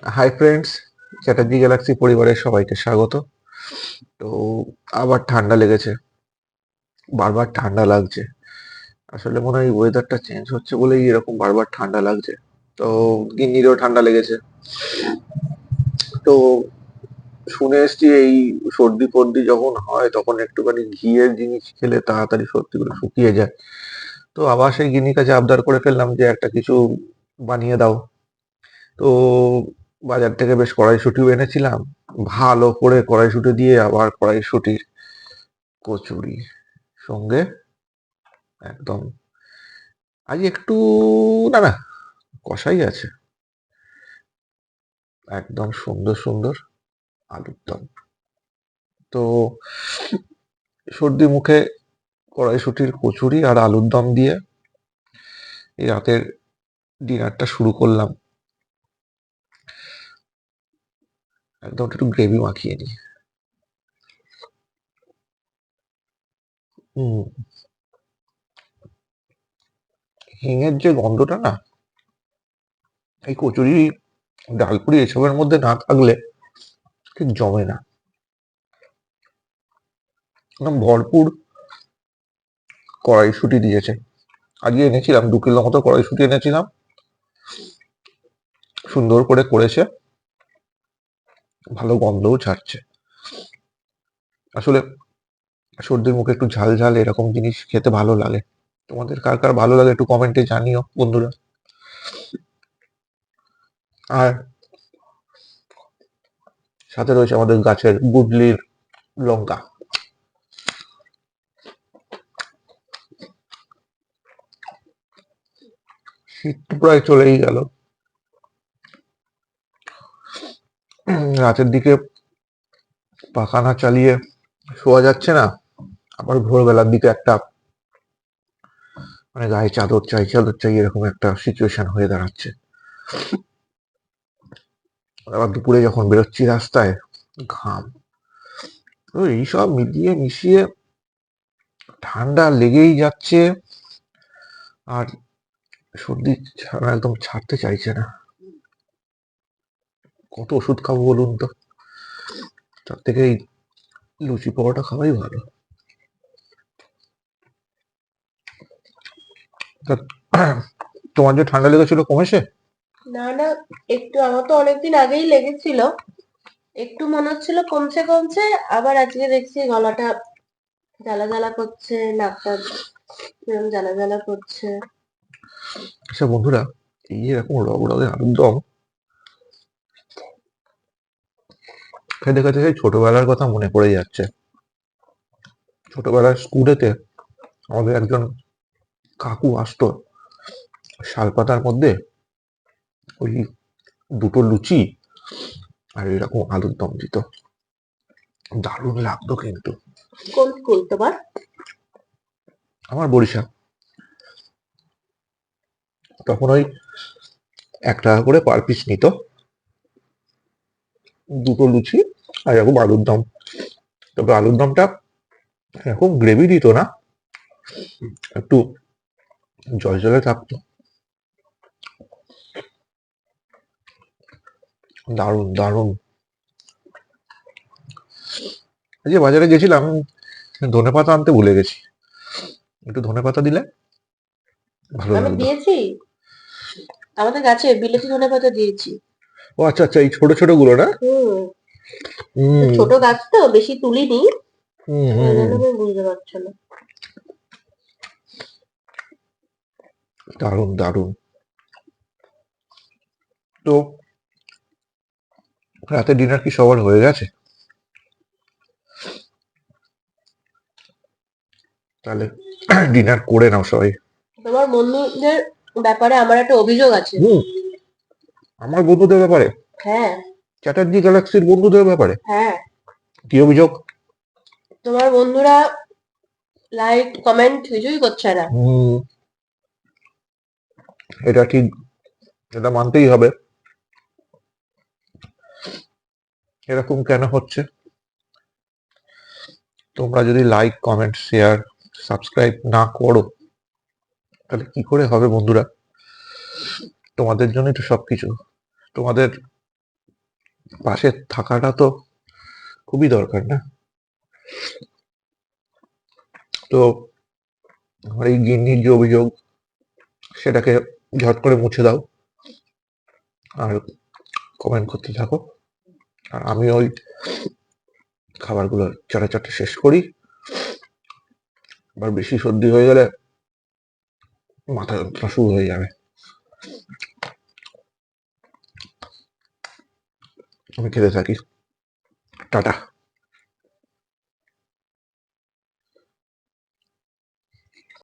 Hi friends, Chatterjee Galaxy পরিবারের সবাইকে স্বাগত। তো আবার ঠান্ডা লেগেছে, বারবার ঠান্ডা লাগছে। আসলে মনে হয় ওয়েদারটা চেঞ্জ হচ্ছে বলেই এরকম বারবার ঠান্ডা লাগছে। তো গিন্নিরও ঠান্ডা লেগেছে। তো শুনে এসছি এই সর্দি ফর্দি যখন হয় তখন একটুখানি ঘিয়ের জিনিস খেলে তাড়াতাড়ি সর্দিগুলো শুকিয়ে যায়। তো আবার সেই গিন্নির কাছে আবদার করে ফেললাম যে একটা কিছু বানিয়ে দাও। তো বাজার থেকে বেশ কড়াইশুঁটিও এনেছিলাম, ভালো করে কড়াইশুঁটি দিয়ে আবার কড়াইশুঁটির কচুরি সঙ্গে একদম আজ একটু না না কষাই আছে, একদম সুন্দর সুন্দর আলুর দম। তো সর্দি মুখে কড়াইশুঁটির কচুরি আর আলুর দম দিয়ে এই রাতের ডিনারটা শুরু করলাম। একদম একটু গ্রেভি মাখিয়ে নিই। হুম, হিঙের যে গন্ধটা না, এই কচুরি ডালপুরি এসবের মধ্যে না থাকলে ঠিক জমে না। একদম ভরপুর কড়াইশুঁটি দিয়েছে। আজকে এনেছিলাম 2 কিলো মতো কড়াইশুঁটি এনেছিলাম, সুন্দর করে করেছে, ভালো গন্ধও ছাড়ছে। আসলে সর্দির মুখে একটু ঝাল ঝাল এরকম জিনিস খেতে ভালো লাগে। তোমাদের কার কার ভালো লাগে একটু কমেন্টে জানিও বন্ধুরা। আর সাথে রয়েছে আমাদের গাছের গুডলির লঙ্কা। শীত তো প্রায় চলেই গেল। রাতের দিকে পাখা না চালিয়ে শোয়া যাচ্ছে না, আবার ভোরবেলার দিকে একটা মানে গায়ে চাদর চাই চাদর চাই এরকম একটা সিচুয়েশন হয়ে দাঁড়াচ্ছে। আবার দুপুরে যখন বেরোচ্ছি রাস্তায় ঘাম। তো এইসব মিলিয়ে মিশিয়ে ঠান্ডা লেগেই যাচ্ছে, আর সর্দি একদম ছাড়তে চাইছে না। কত ওষুধ খাবো বলুন তো, তার থেকে এই লুচি পরোটা খাওয়াই ভালো। তা তোমার যে ঠান্ডা লেগেছিল কমেছে? না না, একটু আমার তো অনেকদিন আগেই লেগেছিল। একটু মনে হচ্ছিল কমছে কমছে, আবার আজকে দেখছি গলাটা জ্বালা জ্বালা করছে, নাকটা কিরম জ্বালা জ্বালা করছে। আচ্ছা বন্ধুরা, এই যে এরকম রগরগে আলুর দম খেতে খেতে সেই ছোটবেলার কথা মনে পড়ে যাচ্ছে। ছোটবেলার স্কুলেতে আমাদের একজন কাকু আসতো, শালপাতার মধ্যে ওই দুটো লুচি আর এরকম আলুর দম দিত, দারুণ লাগতো কিন্তু। কোন স্কুল তোমার? আমার বরিশাল। তখন ওই 1 টাকা করে পার পিস নিত, দুটো লুচি আর এরকম আলুর দম। তবে আলুর দমটা এরকম গ্রেভি দিত না, একটু জল জলে থাকতো, দারুণ দারুণ। আজকে বাজারে গেছিলাম, ধনেপাতা আনতে ভুলে গেছি। একটু ধনেপাতা দিলে ভালো আমি লাগতো। দিয়েছি, আমাদের গাছে বিলেতি ধনেপাতা দিয়েছি। ও আচ্ছা আচ্ছা, এই ছোট ছোট গুলো না? হুম। তো হুম ছোট গাছ তো বেশি তুলিনি, হুম হুম ওই জন্য হুম। আমি বুঝতে পারছো না। দারুণ দারুণ। তো রাতে ডিনার কি সবার হয়ে গেছে? তাহলে ডিনার করে নাও সবাই। তোমার বন্ধুদের ব্যাপারে আমার একটা অভিযোগ আছে। হুম, আমার বন্ধুদের ব্যাপারে? হ্যাঁ। চ্যাটার্জি গ্যালাক্সির বন্ধুদের ব্যাপারে? হ্যাঁ, কি অভিযোগ? তোমার বন্ধুরা লাইক কমেন্ট কিছুই করছে না। হুম, এটা ঠিক, এটা মানতেই হবে। এরকম কেন হচ্ছে? তোমরা যদি লাইক কমেন্ট শেয়ার সাবস্ক্রাইব না করো তাহলে কি করে হবে বন্ধুরা? তোমাদের জন্যই তো সবকিছু। তোমাদের পাশে থাকাটা তো খুবই দরকার, না? তো আমার এই গিন্নির যে অভিযোগ, সেটাকে ঝট করে মুছে দাও আর কমেন্ট করতে থাকো। আর আমি ওই খাবারগুলো চাটাচাটা শেষ করি। আবার বেশি সর্দি হয়ে গেলে মাথা যন্ত্রণা শুরু হয়ে যাবে। আমি খেতে থাকি। টাটা।